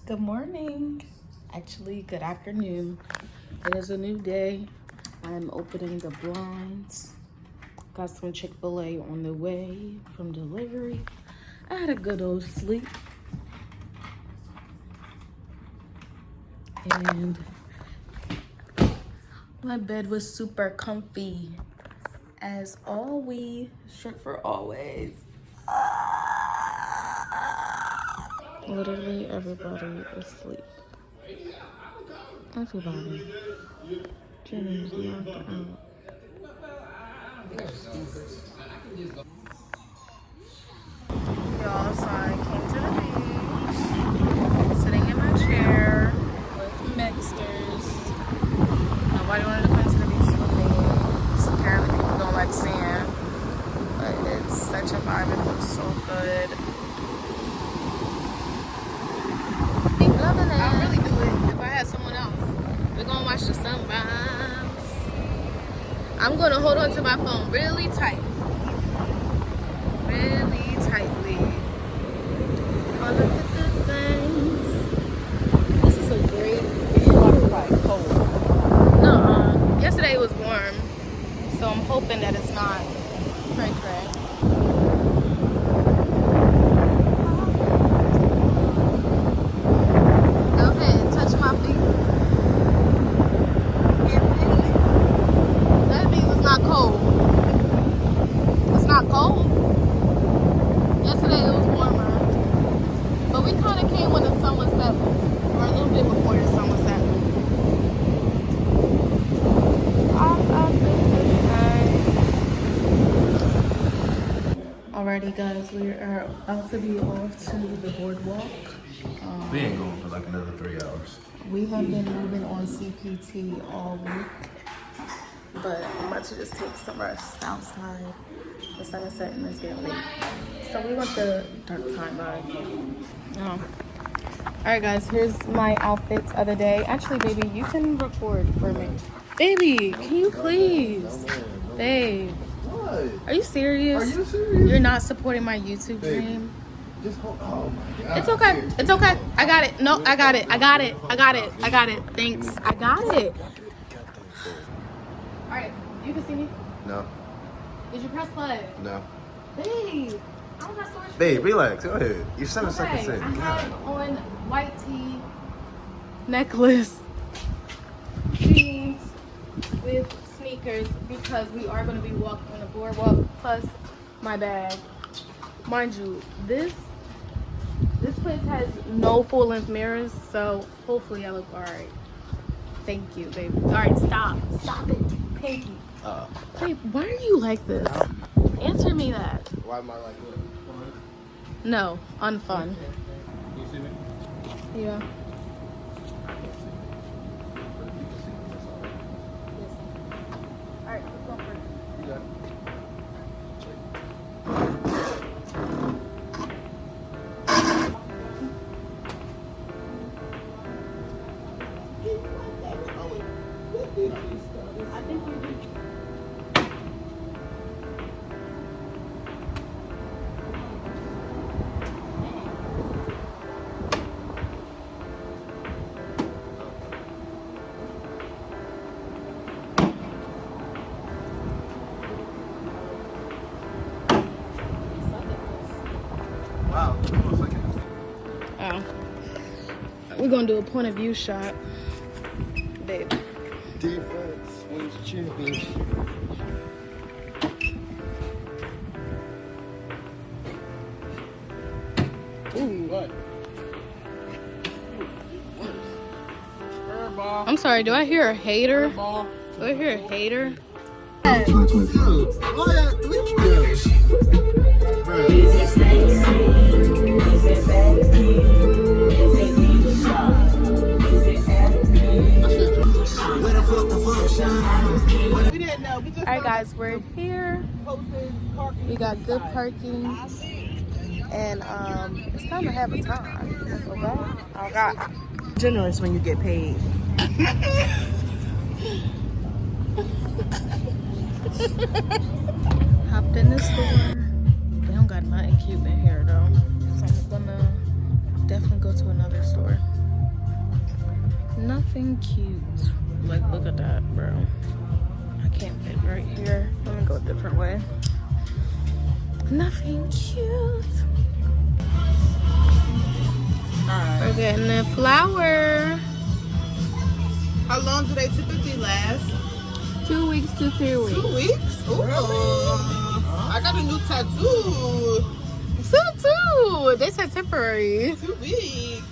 Good morning. Actually, good afternoon. It is a new day. I'm opening the blinds. Got some Chick-fil-A on the way from delivery. I had a good old sleep. And my bed was super comfy. As always, short for always. Literally everybody is asleep. Everybody. Jenny's knocked out. Y'all, so I came to the beach, sitting in my chair with Mexters. Nobody wanted to come to the beach with me. So apparently people don't like sand, but it's such a vibe. It looks so good. I'm loving it. I'll really do it if I had someone else. We're gonna watch the sunrise. I'm gonna hold on to my phone really tight. Really tightly. Oh, look at the things. This is a great. It's probably cold. No, yesterday it was warm, so I'm hoping that it's not cray cray. Go ahead, touch my feet. That means it's not cold. It's not cold. Yesterday it was warmer, but we kind of came when the sun was setting, or a little bit before the sun was setting. Alrighty guys, we are about to be off to the boardwalk. We ain't going for like another 3 hours. We have been moving on CPT all week, but I'm about to just take some rest outside. The sun is setting, it's getting late. So we want the dark time vibe. Alright guys, here's my outfits of the day. Actually, baby, you can record for me. Baby, can you please? Babe. What? Are you serious? Are you serious? You're not supporting my YouTube dream? Just hold. Oh my God. It's okay. It's okay. I got it. No, I got it. I got it. I got it. I got it. Thanks. I got it. Alright, you can see me? No. Did you press play? No. Babe, I don't got so much. Babe, relax. Go ahead. You're 7 seconds in. I had on white tee, necklace, jeans with sneakers because we are going to be walking on the boardwalk, plus my bag. Mind you, this place has no full-length mirrors, so hopefully I look alright. Thank you, baby. Alright, stop it, Pinky. Babe, why are you like this? Answer me that. Why am I like this? No, unfun. You see me? Yeah. Alright, let's go for it. You got it. I think you do. Wow. Oh. We're gonna do a point of view shot, babe. Defense wins championship. Ooh. What? Airball. I'm sorry, do I hear a hater? Airball. Do I hear a hater? Alright guys, we're here. We got good parking. And it's time to have a time. Okay? I got generous when you get paid. Hopped in the store. They don't got nothing cute in here though. So I'm gonna definitely go to another store. nothing cute. Like, look at that, bro. I can't fit right here. Let me go a different way. Nothing cute. We're getting a flower. How long do they typically last? 2 weeks to 3 weeks. 2 weeks? Ooh. I got a new tattoo. Too. They said temporary. 2 weeks.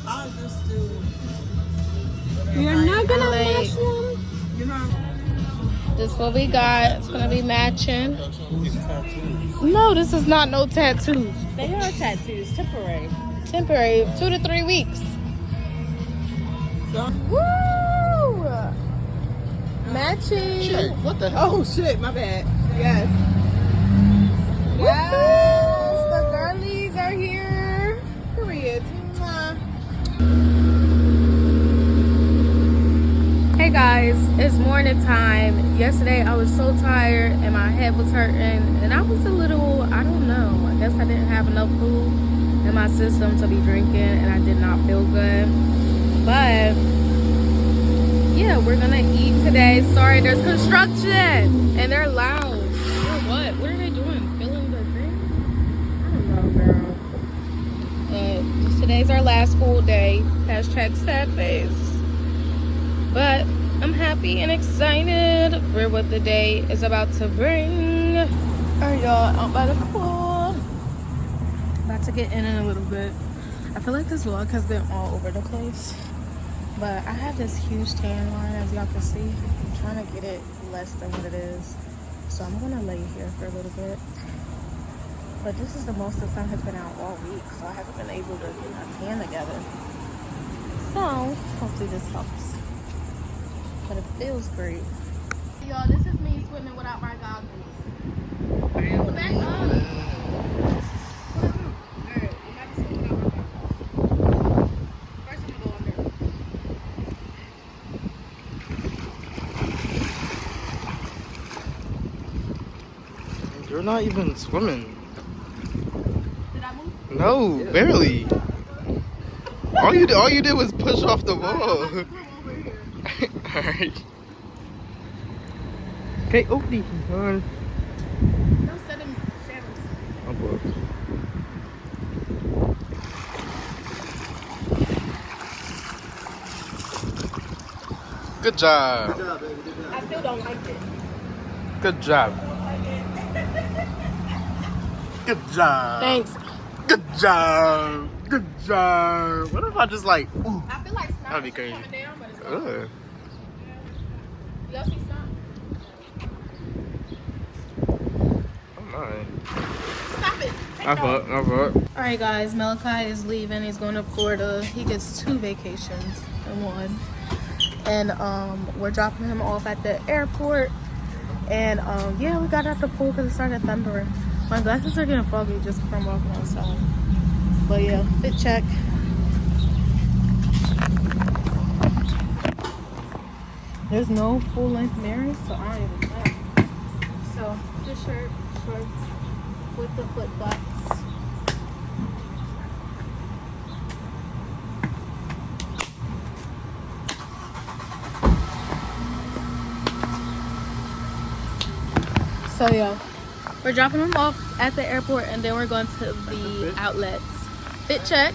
I'll just do. You're not gonna match them. You know. This is what we got. It's gonna be matching. No, this is not no tattoos. They are tattoos, temporary. Temporary, 2 to 3 weeks. So, Woo! Matching. Shit, what the hell? oh shit, my bad. Yes. Yes, the girlies are here. Period. Mwah. Hey guys, it's morning time. Yesterday I was so tired and my head was hurting and I was a little, I don't know, I guess I didn't have enough food in my system to be drinking and I did not feel good. But yeah, we're gonna eat today. Sorry, there's construction and they're loud. Or what? What are they doing? Filling the thing? I don't know, girl. Today's our last full day. Hashtag sad face. But I'm happy and excited for what the day is about to bring. Alright, y'all, I'm by the pool. About to get in a little bit. I feel like this vlog has been all over the place. But I have this huge tan line, as y'all can see. I'm trying to get it less than what it is. So I'm gonna lay here for a little bit. But this is the most the sun has been out all week, so I haven't been able to get my tan together. So hopefully this helps. But it feels great. Y'all, this is me swimming without my goggles. Pull back up. You're not even swimming. Did I move? No, Yeah. Barely. All you did was push off the wall. Alright. Okay, open the door. No, seven. Oh boy. Good job. Good job, baby. Good job. I still don't like it. Good job. Good job. Thanks. Good job. Good job. What if I just like, ooh. I feel like snot That'd be is crazy. coming down, but it's not. Ugh. Y'all see snot? Oh my. Stop it. Take I it off. thought. All right, guys. Malachi is leaving. He's going to Florida. He gets 2 vacations in one. And we're dropping him off at the airport. And yeah, we got out the pool because it started thundering. My glasses are getting foggy just from walking outside. But yeah, fit check. There's no full length mirrors, so I don't even know. So this shirt, shorts with the flip flops. So yeah, we're dropping them off at the airport and then we're going to the outlets. Fit check.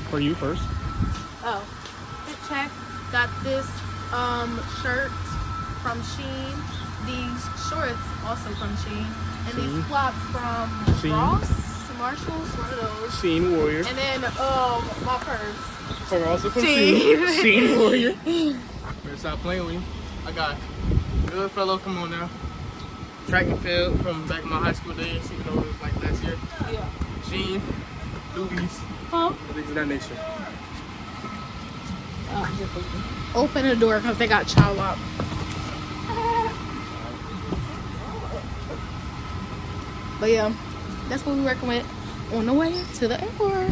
For you first. Oh, fit check. Got this shirt from Shein. These shorts also from Shein. And these flops from Shein. Ross, Marshalls, one of those. Scene warrior. And then my purse. For also from Shein. Scene warrior. Better stop playing with you. I got good fellow. Come on now. Track and field from back in my high school days, even though it was like last year. Yeah. Sheen, Doobies, Huh? things of that nature. Open the door because they got chow up. But yeah, that's what we're working with on the way to the airport.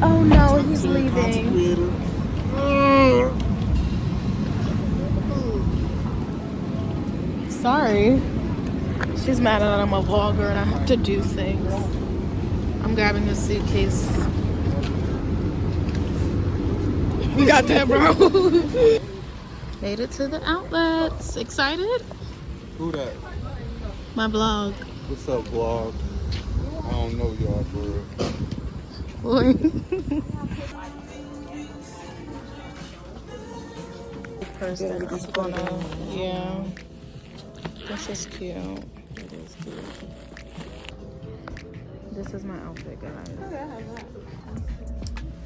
Oh no, he's leaving. Sorry. She's mad that I'm a vlogger and I have to do things. I'm grabbing a suitcase. You got that, bro? Made it to the outlets. Excited? Who that? My vlog. What's up, vlog? I don't know y'all for real. Person is gonna, yeah. This is cute. It is cute. This is my outfit, guys.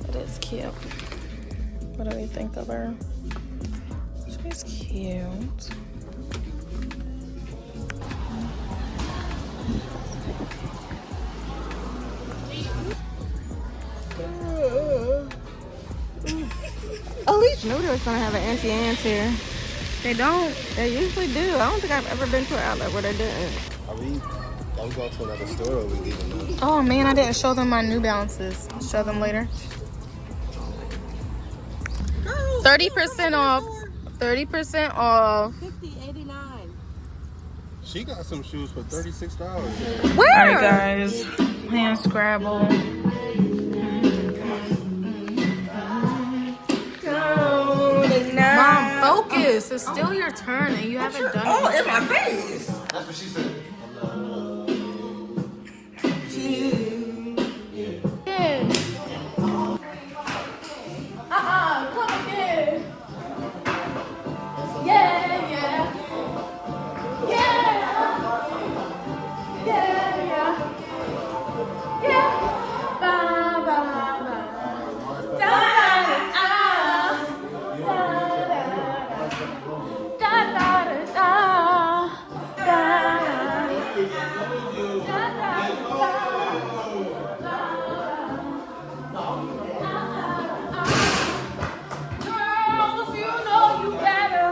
It is cute. What do we think of her? She's cute. At least knew they was gonna have an Auntie Anne's here. They don't. They usually do. I don't think I've ever been to an outlet where they didn't. I mean, I was going to another store over there. Oh man, I didn't show them my New Balances. I'll show them later. 30% off. 30% off. 50.89. She got some shoes for $36. Where? Alright guys, playing Scrabble. Mom, focus. It's still your turn and you haven't done it. Oh, in my face. That's what she said. Come again. Yeah, yeah. Yeah. Yeah, yeah. Yeah. Ba, ba, ba. Da, da, da, da, da, da, girls, you know you better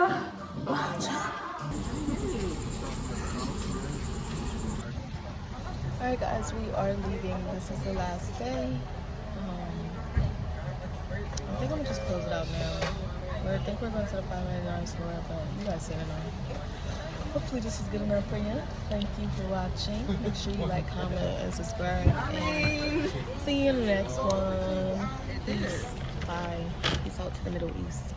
watch out. Alright guys, we are leaving. This is the last day. I think I'm gonna just close it out now. I think we're going to the $5.99 store, but you guys seen it all. Hopefully this is good enough for you. Thank you for watching. Make sure you like, comment, and subscribe. And see you in the next one. Peace. Bye. Peace out to the Middle East.